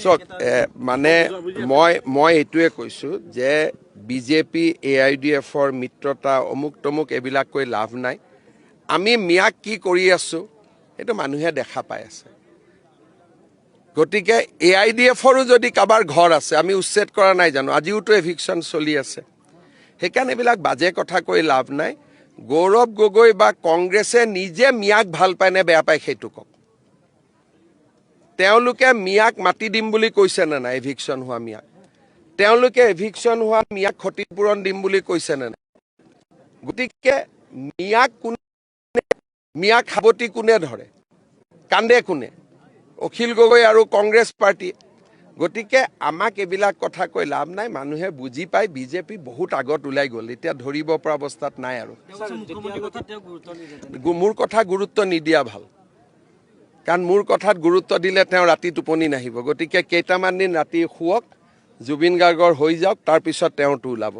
চক মানে মই এইটোৱে কৈছোঁ যে বিজেপি AIDFৰ মিত্ৰতা অমুক তমুক এইবিলাক কৈ লাভ নাই। আমি মিয়াক কি কৰি আছোঁ সেইটো মানুহে দেখা পাই আছে। গতিকে AIDFৰো যদি কাৰোবাৰ ঘৰ আছে, আমি উচ্ছেদ কৰা নাই জানো, আজিওতো এভিকশ্যন চলি আছে। সেইকাৰণে এইবিলাক বাজে কথা কৈ লাভ নাই। গৌৰৱ গগৈ বা কংগ্ৰেছে নিজে মিয়াক ভাল পায় নে বেয়া পায় সেইটো কওক। তেওঁলোকে মিয়াক মাতি দিম বুলি কৈছে নে নাই এভিকশ্যন হোৱা মিয়াক? তেওঁলোকে এভিকশ্যন হোৱা মিয়াক ক্ষতিপূৰণ দিম বুলি কৈছে নে নাই? গতিকে মিয়াক সাৱটি কোনে ধৰে, কান্দে কোনে? অখিল গগৈ আৰু কংগ্ৰেছ পাৰ্টি। গতিকে আমাক এইবিলাক কথা কৈ লাভ নাই। মানুহে বুজি পায় বিজেপি বহুত আগত ওলাই গ'ল, এতিয়া ধৰিব পৰা অৱস্থাত নাই আৰু। মোৰ কথা গুৰুত্ব নিদিয়া ভাল, কাৰণ মোৰ কথাত গুৰুত্ব দিলে তেওঁ ৰাতি টোপনি নাহিব। গতিকে কেইটামান দিন ৰাতি শুৱক, জুবিন গাৰ্গৰ হৈ যাওক, তাৰপিছত তেওঁতো ওলাব।